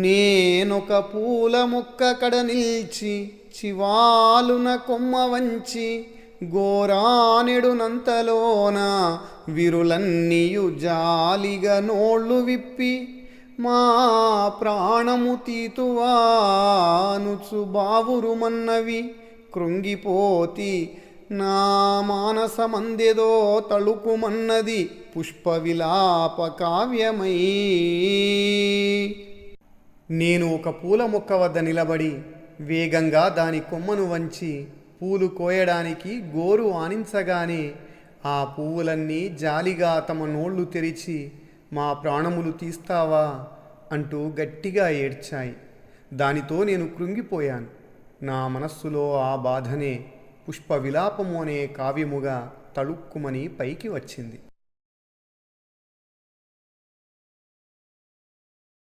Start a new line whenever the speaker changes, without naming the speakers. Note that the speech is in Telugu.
నేనొక పూల మొక్క కడ నిల్చి చివాలున కొమ్మ వంచి గోరానెడునంతలోన విరులన్నీయు జాలిగా నోళ్ళు విప్పి మా ప్రాణము తీతువానుచు బావురుమన్నవి కృంగిపోతి నా మానసమందెదో తళుకుమన్నది పుష్ప విలాప కావ్యమై. నేను ఒక పూల మొక్క వద్ద నిలబడి వేగంగా దాని కొమ్మను వంచి పూలు కోయడానికి గోరు ఆనించగానే ఆ పువ్వులన్నీ జాలిగా తమ నోళ్లు తెరిచి మా ప్రాణములు తీస్తావా అంటూ గట్టిగా ఏడ్చాయి. దానితో నేను కృంగిపోయాను. నా మనస్సులో ఆ బాధనే పుష్ప విలాపము అనే కావ్యముగా తళుక్కుమని పైకి వచ్చింది.